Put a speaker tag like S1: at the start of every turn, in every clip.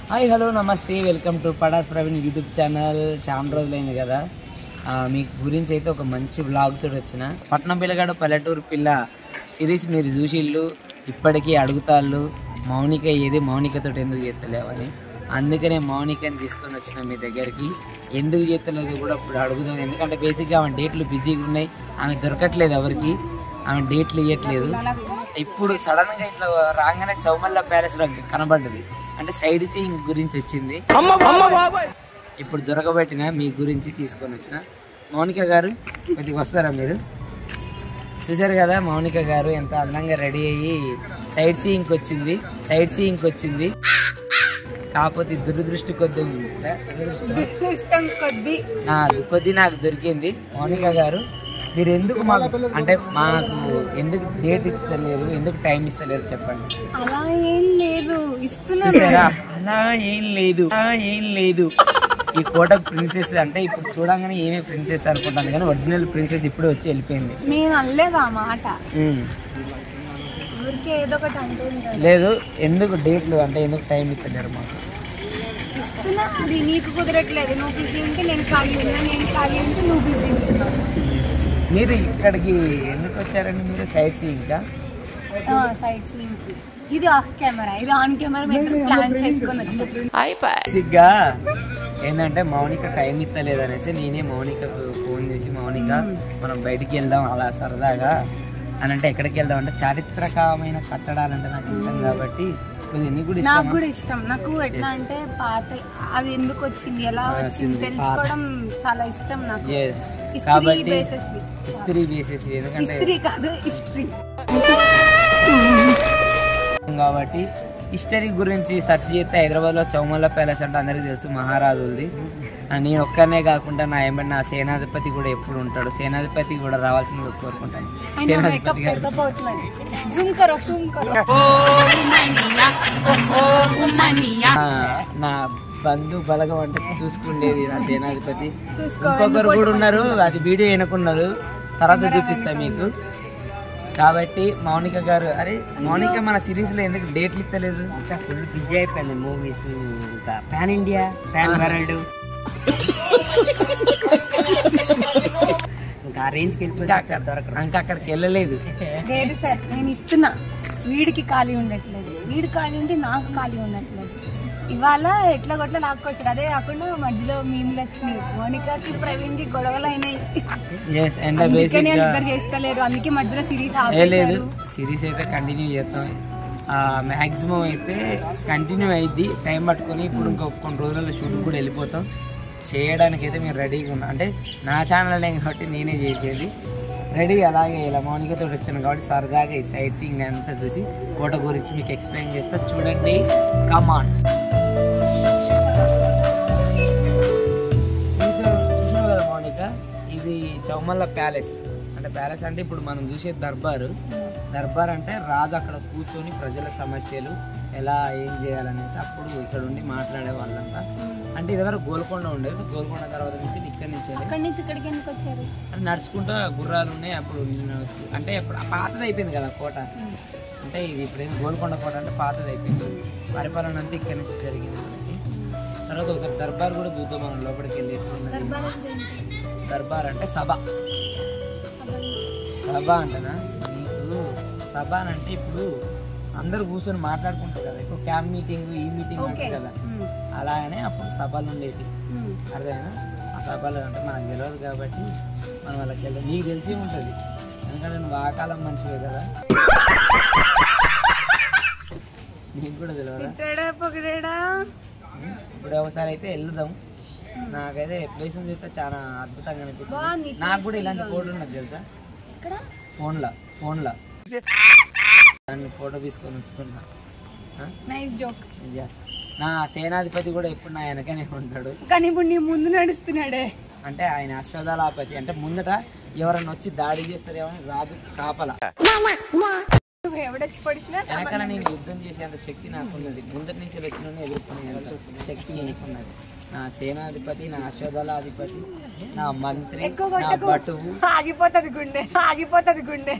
S1: Hi hello namaste welcome to పడాస్ Praveen YouTube channel. చాలా రోజులైంది కదా మీ గురించి అయితే ఒక మంచి వ్లాగ్ తోటి వచ్చిన. పట్నం పిల్లగాడు పల్లెటూరు పిల్ల సిరీస్ మీరు చూసిళ్ళు, ఇప్పటికీ అడుగుతాళ్ళు మౌనిక ఏది, మౌనికతో ఎందుకు చేస్తలేవని. అందుకనే మౌనికని తీసుకొని వచ్చిన మీ దగ్గరికి. ఎందుకు చేస్తలేదు కూడా ఇప్పుడు అడుగుదాం, ఎందుకంటే బేసిక్గా ఆమె డేట్లు బిజీగా ఉన్నాయి, ఆమె దొరకట్లేదు ఎవరికి, ఆమె డేట్లు ఇవ్వట్లేదు. ఇప్పుడు సడన్గా ఇట్లా రాగానే చౌమల్ల ప్యాలెస్లో కనబడ్డది, అంటే సైడ్ సీయింగ్ గురించి వచ్చింది. ఇప్పుడు దొరకబెట్టిన మీ గురించి తీసుకొని వచ్చిన. మౌనిక గారు కొద్దిగా వస్తారా మీరు? చూసారు కదా మౌనిక గారు ఎంత అందంగా రెడీ అయ్యి సైడ్ సీయింగ్ వచ్చింది. కాకపోతే దురదృష్టి కొద్ది నాకు దొరికింది. మౌనిక గారు మీరు ఎందుకు మాకు అంటే మాకు ఎందుకు డేట్ ఇస్తలేరు, ఎందుకు టైం ఇస్తలేరు చెప్పండి.
S2: అలా ఏం లేదు,
S1: చూసారా, అలా ఏం లేదు. ఈ కోట ప్రిన్సెస్ అంటే ఇప్పుడు చూడంగానే ఏమీ ప్రిన్సెస్ అనుకుంటాను, కానీ ఒరిజినల్ ప్రిన్సెస్ ఇప్పుడు వచ్చి వెళ్ళిపోయింది.
S2: నేను అనలేదు ఆ మాట, ఏదో ఒకటి అంటే
S1: లేదు. ఎందుకు డేట్లు అంటే ఎందుకు టైం ఇస్తలేరు మాకు?
S2: ఇస్తున్నా, అది నీకు కుదరట్లేదు. నువ్వు బిజీ ఉంటే నేను ఖాళీ ఉన్నా, నేను ఖాళీ ఉంటే నువ్వు బిజీ ఉంటున్నావు.
S1: మీరు ఇక్కడికి ఎందుకు వచ్చారండి? మీరు సైడ్ సీయింగ్
S2: సైడ్ సీయింగ్. ఇది ఆఫ్ కెమెరా, ఇది ఆన్ కెమెరా. మేము ప్లాన్ చేసుకొని
S1: వచ్చాగా ఏంటంటే మౌనిక టైం ఇస్తలేదు అనేసి నేనే మౌనికకు ఫోన్ చేసి, మౌనిక మనం బయటికి వెళ్దాం అలా సరదాగా అని అంటే, ఎక్కడికి వెళ్దాం అంటే చారిత్రకమైన కట్టడాలంటే నాకు ఇష్టం కాబట్టి
S2: నాకు కూడా ఇష్టం. నాకు ఎట్లా అంటే పాత అది ఎందుకు వచ్చింది, ఎలా వచ్చింది తెలుసుకోవడం చాలా ఇష్టం నాకు.
S1: హిస్టరీ బేసెస్ ఎందుకంటే కాబట్టి హిస్టరీ గురించి సెర్చ్ చేస్తే హైదరాబాద్ లో చౌమల్ల ప్యాలెస్ అంటే అందరికి తెలుసు, మహారాజులది. నేను ఒక్కనే కాకుండా నా ఏమంటే నా సేనాధిపతి కూడా ఎప్పుడు ఉంటాడు, సేనాధిపతి కూడా రావాల్సింది కోరుకుంటాను. నా బంధు బలగం అంటే చూసుకుండేది నా సేనాధిపతి. ఇంకొకరు కూడా ఉన్నారు, అది వీడియో వెనుకున్నారు, తర్వాత చూపిస్తా మీకు. కాబట్టి మౌనిక గారు, అరే మౌనిక మన సిరీస్ లో ఎందుకు డేట్లు ఇస్తలేదు?
S3: ఫుల్ బిజీ అయిపోయింది, మూవీస్, ఇంకా పాన్ ఇండియా, పాన్ వరల్డ్, ఇంకా ఆ రేంజ్కి వెళ్ళిపోయి
S1: ఇంకా అక్కడికి వెళ్ళలేదు.
S2: లేదు సార్, నేను ఇస్తున్నా. వీడికి ఖాళీ ఉండట్లేదు, వీడి ఖాళీ ఉంటే నాకు ఖాళీ ఉండట్లేదు. ఇవాళ ఎట్లా కొట్లా లాక్కొచ్చాడు. అదే కాకుండా మధ్యలో మీమ్లు వచ్చినాయి, మౌనికకి ప్రవీణ్ కి గొడవలు అయినాయి, ఇద్దరు చేస్తలేరు, అందుకే మధ్యలో సిరీస్
S1: లేదు. సిరీస్ అయితే కంటిన్యూ చేస్తాం, మ్యాక్సిమం అయితే కంటిన్యూ అయింది. టైం పట్టుకొని ఇప్పుడు ఇంకో కొన్ని రోజుల్లో షూటింగ్ కూడా వెళ్ళిపోతాం. చేయడానికి అయితే మీరు రెడీగా ఉన్నా, అంటే నా ఛానల్ కాబట్టి నేనే చేసేది రెడీ. అలాగే ఇలా మౌనికతో వచ్చాను కాబట్టి సరదాగా ఈ సైడ్ సీయింగ్ అంతా చూసి కోట గురించి మీకు ఎక్స్ప్లెయిన్ చేస్తా, చూడండి. కమాన్. చూసావు కదా మౌనిక, ఇది చౌమల్ల ప్యాలెస్. అంటే ప్యాలెస్ అంటే ఇప్పుడు మనం చూసే దర్బార్ అంటే రాజు అక్కడ కూర్చొని ప్రజల సమస్యలు ఎలా ఏం చేయాలనేసి అప్పుడు ఇక్కడ ఉండి మాట్లాడే వాళ్ళంతా. అంటే ఇదివరకు గోల్కొండ ఉండేది, గోల్కొండ తర్వాత నుంచి ఇక్కడి నుంచి
S2: ఇక్కడికి ఎందుకు వచ్చారు
S1: అంటే నడుచుకుంటూ గుర్రాలు ఉన్నాయి. అప్పుడు అంటే ఇప్పుడు పాతది అయిపోయింది కదా కోట, అంటే ఇది ఇప్పుడు గోల్కొండ కోట అంటే పాతది అయిపోయింది. పరిపాలన అంతా ఇక్కడి నుంచి జరిగింది. తర్వాత ఒకసారి దర్బార్ కూడా చూద్దాం, మనం లోపలికి వెళ్ళి. దర్బార్ అంటే సభ అంటేనా మీకు? సభ అంటే ఇప్పుడు అందరు కూర్చొని మాట్లాడుకుంటారు కదా, ఇప్పుడు క్యాంప్ మీటింగ్, ఈ మీటింగ్ అంటే కదా, అలాగనే అప్పుడు సభలు ఉండేవి. అర్థమైనా? ఆ సభలు అంటే మనకు తెలియదు కాబట్టి మనం వాళ్ళకి వెళ్ళాలి. నీకు తెలిసి ఉంటుంది, ఎందుకంటే నువ్వు ఆ కాలం మనిషివే కదా, నీకు కూడా తెలియదా? ఇప్పుడు ఒకసారి అయితే వెళ్దాం. నాకైతే ప్లేస్ చూస్తే చాలా అద్భుతంగా అనిపించింది. నాకు కూడా ఇలాంటి కోడ్ ఉన్నది తెలుసా, ఫోన్లో దాన్ని ఫోటో తీసుకొని ఉంచుకున్నా. నా సేనాధిపతి కూడా ఎప్పుడు నా వెనకనే ఉంటాడు, కానీ ఇప్పుడు నీ ముందు నడుస్తున్నాడే. అంటే ఆయన అశ్వదళపతి, అంటే ముందట ఎవరన్నా వచ్చి దాడి చేస్తారేమో రాజు కాపల. వెనకాల నేను యుద్ధం చేసేంత శక్తి నాకున్నది, ముందటి నుంచి వచ్చిన ఎదుర్కొనే శక్తి എനിకున్నది. నా సేనాధిపతి, నా అశ్వదళాధిపతి, నా మంత్రి, నా బటువు. ఆగిపోతుంది గుండె.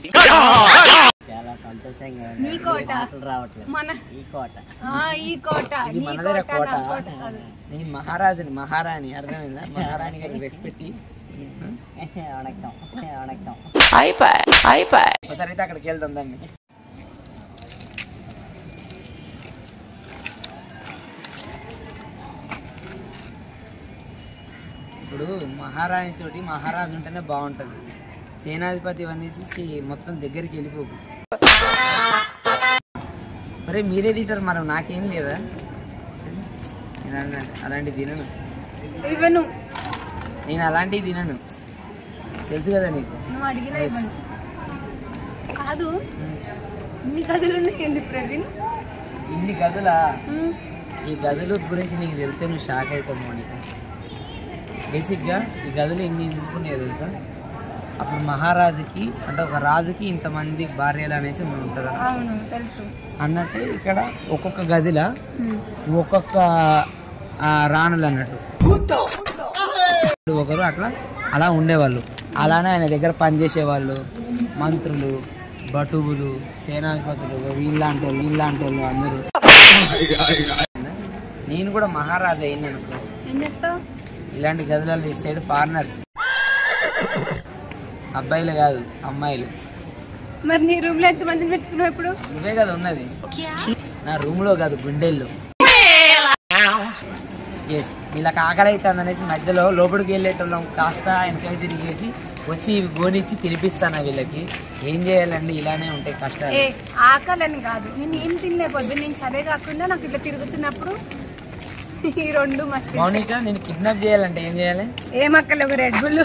S1: చాలా
S3: సంతోషంగా
S2: నీ కోట
S3: రావట్లేదు.
S2: మన
S3: ఈ కోట
S2: ఈ కోట
S1: ఇది
S2: నీ
S1: మనదే
S2: కోట,
S1: కోట.
S2: నా కోట కాదు.
S1: నేను మహారాజుని, మహారాణి, అర్థమైందా? మహారాణి గారికి రెస్పెక్ట్
S3: వణకం వణకం.
S1: ఒకసారి అయితే అక్కడికి వెళ్తాం దాన్ని. ఇప్పుడు మహారాణి తోటి మహారాజు ఉంటేనే బాగుంటుంది. సేనాధిపతి ఇవన్నీ మొత్తం దగ్గరికి వెళ్ళిపోకు. మరి మీరే తింటారు, మరి నాకేం లేదా? నేను అలాంటివి తినను.
S2: ఇవ్వను,
S1: నేను అలాంటివి తినను, తెలుసు కదా నీకు.
S2: నువ్వు అడిగినా ఇవ్వను. కాదు, ఇన్ని గదులు ఉన్నాయండి ప్రవీణ్.
S1: ఇన్ని గదులా?
S2: ఉమ్,
S1: ఈ గదుల గురించి నీకు తెలిస్తే నువ్వు షాక్ అవుతావు మౌనిక. బేసిక్గా ఈ గదులు ఎన్ని ఎందుకున్నాయో తెలుసా? అప్పుడు మహారాజుకి అంటే ఒక రాజుకి ఇంతమంది భార్యలు అనేసి ఉంటుందా
S2: అవును తెలుసు
S1: అన్నట్టు. ఇక్కడ ఒక్కొక్క గదిలో ఒక్కొక్క రాణులు అన్నట్టు ఒకరు అట్లా అలా ఉండేవాళ్ళు. అలానే ఆయన దగ్గర పనిచేసేవాళ్ళు మంత్రులు, భటువులు, సేనాధిపతులు, వీళ్ళంటి వాళ్ళు అందరూ. నేను కూడా మహారాజు అయింది అనుకో,
S2: ఏం చేస్తావు?
S1: ఇలాంటి గదులలో ఇటు సైడ్ ఫారినర్స్, అబ్బాయిలు కాదు అమ్మాయిలు.
S2: మరి నీ రూమ్ లో ఎంతమందిని పెట్టుకున్నావు ఇప్పుడు?
S1: నువ్వే కదా ఉన్నది నా రూమ్ లో కాదు, గుండెల్లో. ఎస్, ఇలా ఆకలి అవుతుంది అనేసి మధ్యలో లోపలికి వెళ్ళేటోళ్ళం కాస్త వెనకాయ తిరిగేసి వచ్చి గోనిచ్చి తినిపిస్తాను వీళ్ళకి. ఏం చేయాలండి, ఇలానే ఉంటాయి కష్టాలు.
S2: ఆకలని కాదు, నేను ఏం తినలేకపోద్దు. నేను చదే కాకుండా నాకు ఇట్లా తిరుగుతున్నప్పుడు ఈ రెండు మస్తు.
S1: మౌనిక, నేను కిడ్నాప్ చేయాలంటే ఏం చేయాలి?
S2: ఏమక్కలే, ఒక రెడ్ బుల్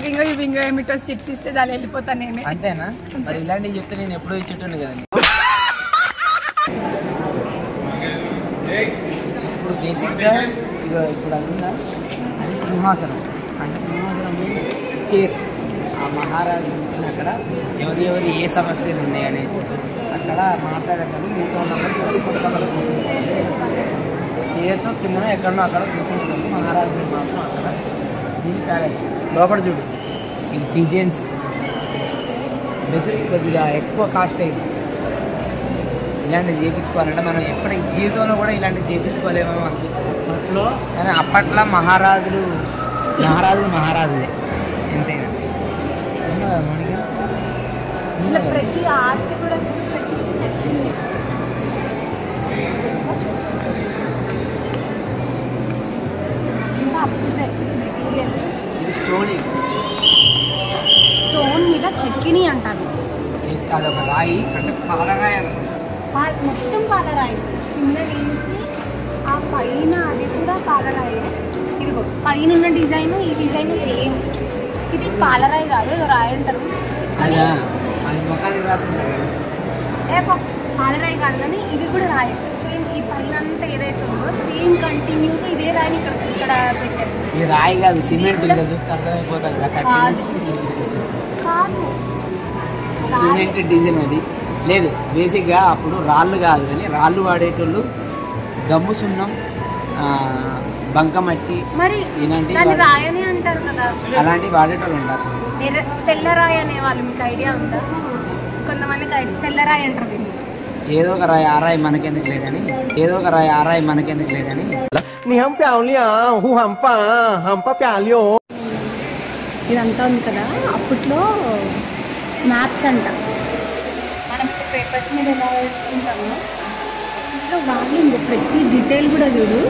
S2: ఇంగో బింగో ఏమిటో స్టిప్స్ ఇస్తే చాలా వెళ్ళిపోతాను నేను.
S1: అంతేనా? మరి ఇలాంటివి చెప్తే నేను ఎప్పుడో ఇచ్చేటోను కదా. ఇప్పుడు బేసిక్గా ఇప్పుడు అందుందా అది సింహాసనం. అంటే సింహాసనం చైర్. ఆ మహారాజు అక్కడ ఎవరి ఏ సమస్యలు ఉన్నాయి అనేసి అక్కడ మాట్లాడేటప్పుడు మీతో చైర్తో కింద ఎక్కడో అక్కడ కూర్చుంటుంది. మహారాజు మాత్రం అక్కడ దీని ప్యాలెస్ లోపల చూడు, ఈ డిజైన్స్ బేసిక్ కొద్దిగా ఎక్కువ కాస్ట్ అయింది. ఇలాంటివి చేయించుకోవాలంటే మనం ఎప్పటి జీవితంలో కూడా ఇలాంటివి చేయించుకోలేమో అప్పట్లో. కానీ అప్పట్లో మహారాజులే ఎంతైనా.
S2: ప్రతి ఆర్ట్ కూడా
S1: ఇది
S2: స్టోన్ మీద చెక్కిని అంటారు.
S1: అది ఒక రాయి, అంటే పాలరాయి,
S2: మొత్తం పాలరాయి. కింద నుంచి ఆ పైన అది కూడా పాలరాయి. ఇదిగో పైన ఉన్న డిజైన్, ఈ డిజైన్ సేమ్. ఇది పాలరాయి కాదు, ఏదో రాయి అంటారు.
S1: అది ముఖానికి రాసుకుంటారు కదా.
S2: పాలరాయి కాదు, కానీ ఇది కూడా రాయి సేమ్. ఈ పైన అంతా ఏదైతే ఉందో సేమ్ కంటిన్యూగా ఇదే రాయిని ఇక్కడ పెట్టారు.
S1: ఇది రాయి కాదు, సిమెంట్. అర్థమైపోతుంది
S2: కాదు,
S1: సిమెంట్ డిజైన్ అది లేదు. బేసిక్గా అప్పుడు రాళ్ళు కాదు, కానీ రాళ్ళు వాడేటోళ్ళు గమ్ము సున్నం, బంకమట్టి,
S2: మరి దాన్ని రాయని అంటారు కదా.
S1: అలాంటివి వాడేటోళ్ళు ఉంటారు.
S2: తెల్లరాయి అనేవాళ్ళు, మీకు ఐడియా ఉందా? కొంతమందికి తెల్లరాయి అంటారు.
S1: ఏదో ఒక రాయి, ఆ రాయి మనకెందుకు లేదని,
S2: ఇదంతా ఉంది కదా, అప్పట్లో మ్యాప్స్ అంట. మనం పేపర్స్ మీద ఎలా వేసుకుంటామో ఇంట్లో వాళ్ళు ప్రతి డీటెయిల్ కూడా చూడు.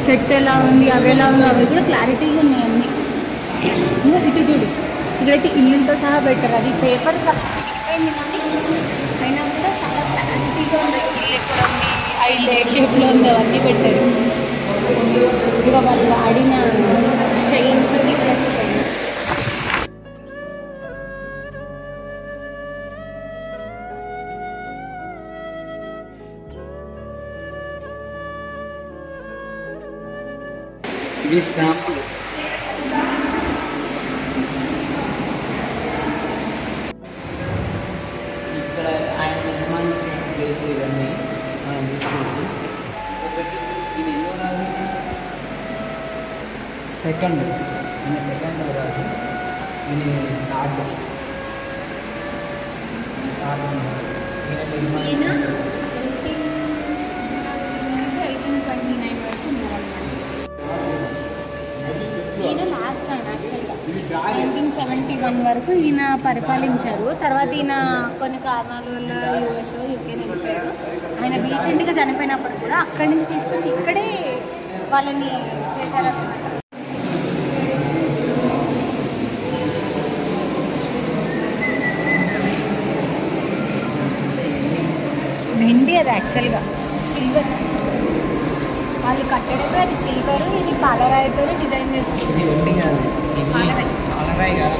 S2: చెట్టు ఎలా ఉంది, అవి ఎలా ఉంది, అవి కూడా క్లారిటీగా ఉన్నాయి అన్నీ. ఇటు చూడు, ఇక్కడైతే ఇల్లులతో సహా పెట్టారు. అది పేపర్ చిక్కిపోయింది, కానీ అయినా కూడా చాలా క్లారిటీగా ఉన్నాయి. ఇల్లు ఎక్కడ ఉంది, ఐదు ఏ షేప్లో ఉంది, అవన్నీ పెట్టారు. ఇక వాళ్ళు ఆడిన చైన్స్ ప్లస్
S1: ఇవి స్టాంపులు. ఇక్కడ ఆయన నిర్మాణించిన ప్లేస్ ఇవన్నీ మనం చూసుకోవచ్చు. ఇది ఎన్నో రాజు? సెకండ్ రాజు. ఇది థర్డ్.
S2: ఈయన 1829 వరకు ఉన్నారన్నమాట. ఈయన లాస్ట్ ఆయన యాక్చువల్గా 1971 వరకు ఈయన పరిపాలించారు. తర్వాత ఈయన కొన్ని కారణాల వల్ల యూఎస్ యూకేని వెళ్ళిపోయారు. ఆయన రీసెంట్గా చనిపోయినప్పుడు కూడా అక్కడి నుంచి తీసుకొచ్చి ఇక్కడే వాళ్ళని చేశారన్నమాట. వెండి అది యాక్చువల్గా సిల్వర్, వాళ్ళు కట్టడమే అది సిల్వర్. ఇది పాలరాయితో డిజైన్ చేస్తుంది. పాలరాయి కాదు.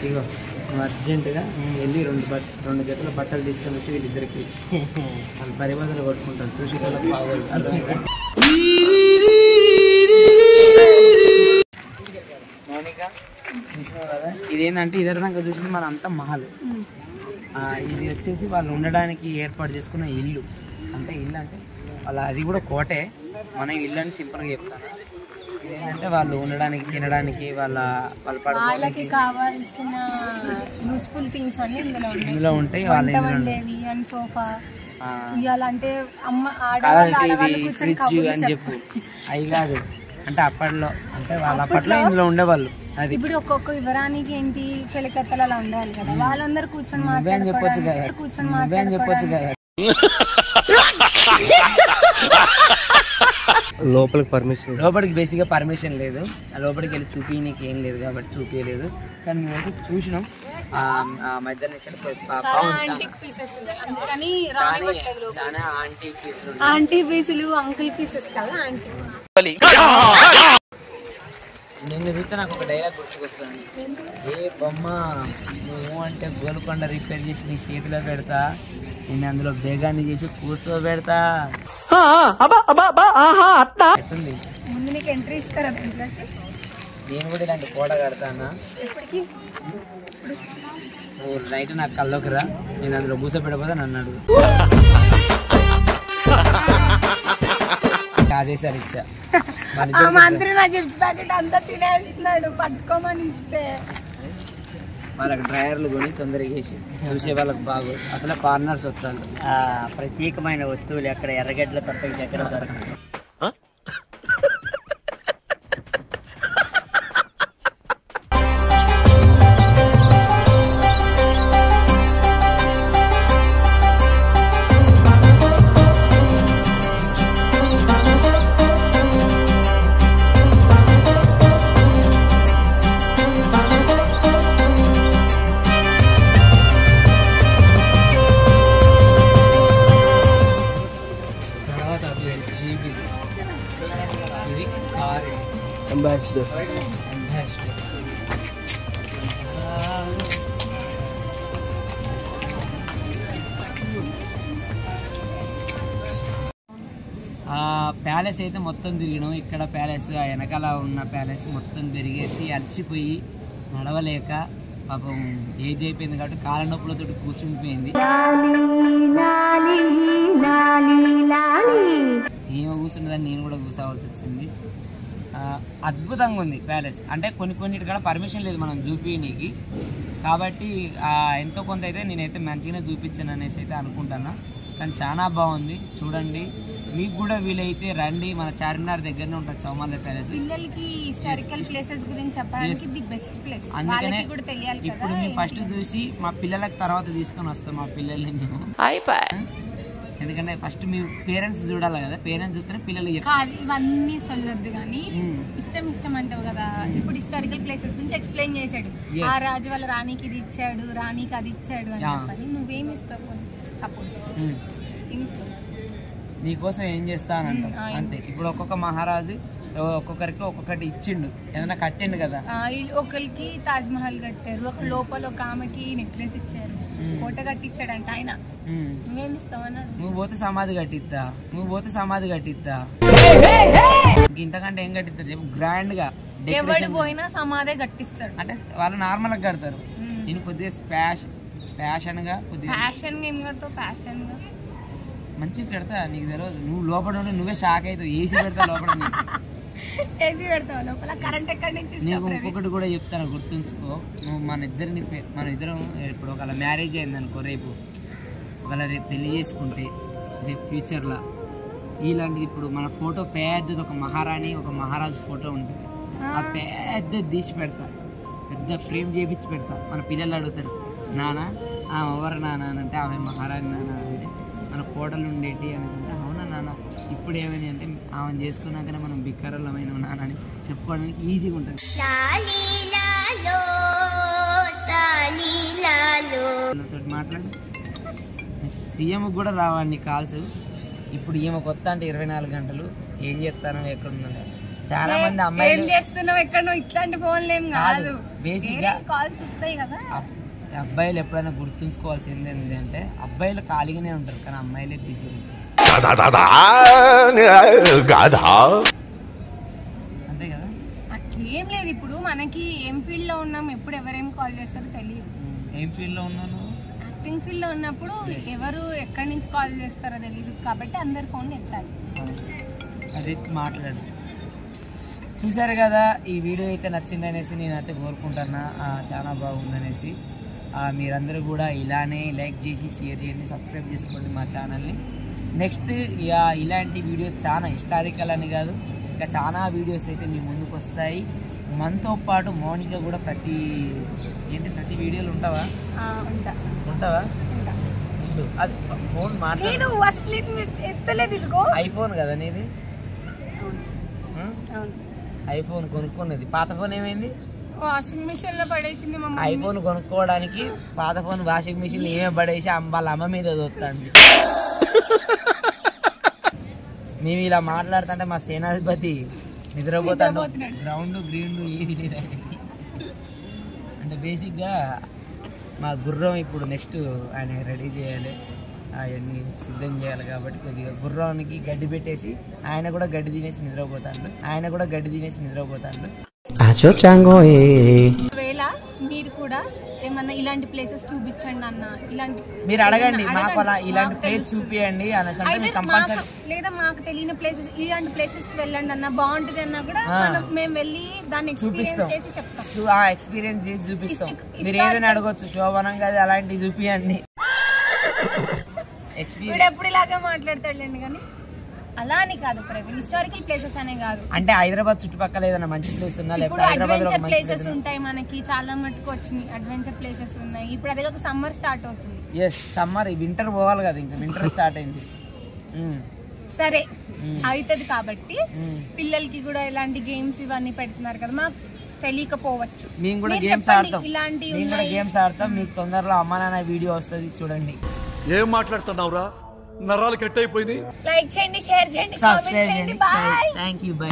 S2: ఇగో నువ్వు అర్జెంటుగా వెళ్ళి రెండు జతల బట్టలు తీసుకొని వచ్చి వీళ్ళిద్దరికి వాళ్ళు పరిబంధలు కొట్టుకుంటారు. చూసి వాళ్ళకి బాగోదు. మౌనిక చూసినావు కదా, ఇదేంటంటే ఇదరంగా చూసింది మన అంతా మహల్. ఇది వచ్చేసి వాళ్ళు ఉండడానికి ఏర్పాటు చేసుకున్న ఇల్లు. అంటే ఇల్లు అంటే వాళ్ళ అది కూడా కోటే. మనం ఇల్లు అని సింపుల్గా చెప్తాను. ఏంటంటే వాళ్ళు ఉండడానికి తినడానికి వాళ్ళకి కావాల్సిన యూస్ఫుల్ థింగ్స్ అన్ని
S1: ఇందులో ఉంటాయి.
S2: అండ్ సోఫా ఇవ్వాలంటే
S1: ఫ్రిడ్జ్ అని చెప్పు అవి కాదు. అంటే అప్పట్లో అంటే వాళ్ళ అప్పట్లో ఇందులో ఉండేవాళ్ళు. అది
S2: ఇప్పుడు ఒక్కొక్క వివరానికి ఏంటి చెలికత్తలు అలా ఉండాలి కదా, వాళ్ళందరూ కూర్చొని మాట్లాడుకోవచ్చు కదా. లోపలికి బేసిక్గా పర్మిషన్ లేదు. లోపలికి వెళ్ళి చూపించడానికి ఏం లేదు కాబట్టి చూపించలేదు. కానీ మేమైతే చూసినాం. మధ్య నుంచి ఆంటీ పీసులు అంకుల్ పీసెస్ కదా.
S1: నిన్ను చూస్తే నాకు ఒక డైలాగ్ గుర్తుకొస్తుంది. ఏ బొమ్మ నువ్వు అంటే గోల్కొండ రిపేర్ చేసి నీ చేతిలో పెడతా, నేను అందులో బేగాన్ని చేసి కూర్చోబెడతా.
S2: ముందు నీకు ఎంట్రీ ఇస్తారా?
S1: నేను కూడా ఇలాంటి కోట కడతానా? నువ్వు నైట్ నాకు కల్లోకి రా, నేను అందులో కూర్చోబెట్టకపోతే నన్ను అడుగు. ఆదేశాలు ఇచ్చా.
S2: మంత్రి నా చిప్స్ ప్యాకెట్ అంతా తినేస్తున్నాడు, పట్టుకోమని ఇస్తే
S1: వాళ్ళకి డ్రైవర్లు కొని తొందరగా వేసి చూసే వాళ్ళకి బాగోదు. అసలు కార్నర్స్ వస్తాను.
S3: ప్రత్యేకమైన వస్తువులు ఎక్కడ ఎర్రగడ్డలు తప్ప ఎక్కడ దొరకదు.
S1: ప్యాలెస్ అయితే మొత్తం తిరిగినాం. ఇక్కడ ప్యాలెస్, ఆ వెనకాల ఉన్న ప్యాలెస్ మొత్తం తిరిగేసి అలసిపోయి నడవలేక పాపం ఏజ్ అయిపోయింది కాబట్టి కాళ్ళ నొప్పులతో కూర్చుండిపోయింది. ఏమో కూర్చుంటుందని నేను కూడా కూర్చోవాల్సి వచ్చింది. అద్భుతంగా ఉంది ప్యాలెస్. అంటే కొన్నిటి కూడా పర్మిషన్ లేదు మనం చూపించడానికి, కాబట్టి ఎంతో కొంత అయితే నేనైతే మంచిగానే చూపించాను అనేసి అయితే అనుకుంటున్నా. కానీ చాలా బాగుంది, చూడండి. మీకు కూడా వీలైతే రండి, మన చార్మినార్ దగ్గరనే ఉంటుంది చౌమాల ప్యాలెస్.
S2: పిల్లలకి హిస్టారికల్ ప్లేసెస్ గురించి చెప్పడానికి ది బెస్ట్ ప్లేస్.
S1: అందుకనే
S2: కూడా తెలియాలి కదా.
S1: ఇప్పుడు మేము ఫస్ట్ చూసి మా పిల్లలకి తర్వాత తీసుకొని వస్తాం మా పిల్లల్ని మేము. ఎందుకంటే ఫస్ట్ మీ పేరెంట్స్ చూడాలి కదా, పేరెంట్స్ చూస్తేనే పిల్లలు
S2: కాదు. ఇవన్నీ సొల్లొద్దు కానీ ఇష్టం అంటావు కదా. ఇప్పుడు హిస్టారికల్ ప్లేసెస్ గురించి ఎక్స్ప్లెయిన్ చేశాడు. ఆ రాజు వాళ్ళ రాణికి ఇది ఇచ్చాడు, రాణికి అది ఇచ్చాడు అని చెప్పని నువ్వేమి ఇస్తావు? సపోజ్
S1: నీకోసం ఏం చేస్తానంటావు అంతే. ఇప్పుడు ఒక్కొక్క మహారాజు ఒక్కొక్కరికి ఒక్కొక్కటి ఇచ్చిండు, ఏదైనా కట్టిండు కదా.
S2: ఒకరికి తాజ్ మహల్ కట్టారు, ఒక లోపల ఒక ఆమెకి నెక్లెస్ ఇచ్చారు, కోట కట్టించాడంట ఆయన. నువ్వేమి ఇస్తావన్నాడు?
S1: నువ్వు పోతే సమాధి కట్టిస్తా. ఇంతకంటే ఏం కట్టిస్తారు చెప్పు? గ్రాండ్ గా
S2: ఎవడు పోయినా సమాధి కట్టిస్తాడు.
S1: అంటే వాళ్ళు నార్మల్ గా కడతారు, నేను కొద్దిగా ఫ్యాషన్ గా
S2: ఏం కడతావు? ఫ్యాషన్ గా
S1: మంచిగా పెడతా, నీకు తెలియదు. నువ్వు లోపల ఉంటే నువ్వే షాక్ అవుతావు. ఏసీ పెడతా లోపల,
S2: ఏసీ పెడతావు లోపల. కరెంట్ ఎక్కడి నుంచి?
S1: నీకు ఇంకొకటి కూడా చెప్తాను, గుర్తుంచుకో. నువ్వు మన ఇద్దరం ఇప్పుడు ఒకవేళ మ్యారేజ్ అయింది అనుకో, రేపు రేపు పెళ్లి చేసుకుంటే రేపు ఫ్యూచర్లో ఇలాంటిది ఇప్పుడు మన ఫోటో పెద్దది, ఒక మహారాణి ఒక మహారాజు ఫోటో ఉంటుంది, ఆ పెద్ద తీసి పెడతా, పెద్ద ఫ్రేమ్ చేపించి పెడతా. మన పిల్లలు అడుగుతారు, నాన్న ఆమె ఎవరు నాన్న అని అంటే, ఆమె మహారాణి నాన్న అంటే, మన ఫోటోలు ఉండేటి అనేసి అంటే, అవునా నాన్న. ఇప్పుడు ఏమైనా అంటే ఆమెను చేసుకున్నాకనే మనం బిక్కరలమైన నాన్న అని చెప్పుకోవడానికి ఈజీగా ఉంటుంది. మాట్లాడు. సీఎం కూడా రావండి కాల్స్. ఇప్పుడు ఈమె కొత్త అంటే 24 గంటలు ఏం చేస్తానో ఎక్కడ ఉన్నది. చాలా మంది అమ్మాయిలు
S2: చేస్తున్నావు ఎక్కడ ఇట్లాంటి ఫోన్లు ఏం కాదు,
S1: బేసిక్ గా
S2: కాల్స్ వస్తాయి కదా.
S1: అబ్బాయిలు ఎప్పుడైనా గుర్తుంచుకోవాల్సింది ఏంటంటే, అబ్బాయిలు ఖాళీగానే ఉంటారు కానీ అమ్మాయిలే బిజీ ఉంటారు. అంతే కదా.
S2: అట్లేం లేదు. ఇప్పుడు మనకి ఏం ఫీల్డ్ లో ఉన్నాం, ఎప్పుడు ఎవరేం కాల్ చేస్తారో తెలియదు.
S1: ఏం ఫీల్డ్ లో ఉన్నాను?
S2: యాక్టింగ్ ఫీల్డ్ లో ఉన్నప్పుడు ఎవరు ఎక్కడి నుంచి కాల్ చేస్తారో తెలియదు, కాబట్టి అందరు ఫోన్ ఎత్తాలి.
S1: అదే మాట్లాడు. చూసారు కదా, ఈ వీడియో అయితే నచ్చిందనేసి నేనైతే కోరుకుంటున్నా. చాలా బాగుందనేసి. మీరందరూ కూడా ఇలానే లైక్ చేసి షేర్ చేయండి, సబ్స్క్రైబ్ చేసుకోండి మా ఛానల్ని. నెక్స్ట్ ఇలాంటి వీడియోస్ చాలా హిస్టారికల్ అని కాదు, ఇంకా చాలా వీడియోస్ అయితే మీ ముందుకు వస్తాయి. మనతో పాటు మౌనిక కూడా ప్రతి వీడియోలు ఉంటావా? అది ఫోన్ మాట్లాడు. ఐఫోన్ కదా నీది? ఐఫోన్ కొనుక్కున్నది, పాత ఫోన్ ఏమైంది?
S2: వాషింగ్ మిషన్ లో పడేసింది.
S1: ఐఫోన్ కొనుక్కోవడానికి పాత ఫోన్ వాషింగ్ మిషన్ ఏమే పడేసి వాళ్ళ అమ్మ మీద దొరుకుతుంది. మేము ఇలా మాట్లాడుతుంటే మా సేనాధిపతి నిద్రపోతాడు. గ్రౌండ్ గ్రీన్ ఏది లేదు ఆయనకి. అంటే బేసిక్గా మా గుర్రం ఇప్పుడు నెక్స్ట్ ఆయన రెడీ చేయాలి, అవన్నీ సిద్ధం చేయాలి. కాబట్టి కొద్దిగా గుర్రానికి గడ్డి పెట్టేసి ఆయన కూడా గడ్డి తినేసి నిద్రపోతాడు.
S2: ఒకవేళ మీరు కూడా ఏమన్నా ఇలాంటి ప్లేసెస్ చూపించండి అన్న, ఇలాంటి
S1: మీరు అడగండి, మాకు అలా ఇలాంటి ప్లేస్ చూపియండి అనేసి కంపల్సరీ.
S2: లేదా మాకు తెలియని ప్లేసెస్, ఇలాంటి ప్లేసెస్ కి వెళ్ళండి అన్న, బాగుంటుంది అన్నా కూడా మేము వెళ్ళి దాన్ని ఎక్స్పీరియన్స్ చేసి చెప్తాం.
S1: ఎక్స్పీరియన్స్ చేసి చూపిస్తాం. మీరు ఏదైనా అడగొచ్చు, శోభనం కదా అలాంటివి చూపియండి.
S2: ఎప్పుడు ఇలాగే మాట్లాడతాడులేండి, కానీ అలా అని కాదు ప్రవీణ్. హిస్టారికల్ ప్లేసెస్ అనే కాదు, అంటే
S1: హైదరాబాద్ చుట్టుపక్కల ఏదైనా మంచి ప్లేస్ ఉన్నా,
S2: లేకపోతే అడ్వెంచర్ ప్లేసెస్ ఉంటాయి మనకి, చాలా మట్టుకు వచ్చినాయి అడ్వెంచర్ ప్లేసెస్ ఉన్నాయి. ఇప్పుడు అదే ఒక సమ్మర్ స్టార్ట్ అవుతుంది.
S1: సమ్మర్, వింటర్ పోవాలి కదా, ఇంకా వింటర్ స్టార్ట్ అయింది.
S2: సరే అవుతుంది కాబట్టి పిల్లలకి కూడా ఇలాంటి గేమ్స్ ఇవన్నీ పెడుతున్నారు కదా, మాకు తెలియకపోవచ్చు.
S1: మేము కూడా గేమ్స్ ఆడతాం. మీకు తొందరలో అమ్మా నాన్న వీడియో వస్తుంది, చూడండి.
S4: ఏం మాట్లాడుతున్నావురా? నరాలు కట్ అయిపోయింది.
S2: లైక్ చేయండి, షేర్ చేయండి,
S1: సబ్స్క్రైబ్ చేయండి. Thank you, by.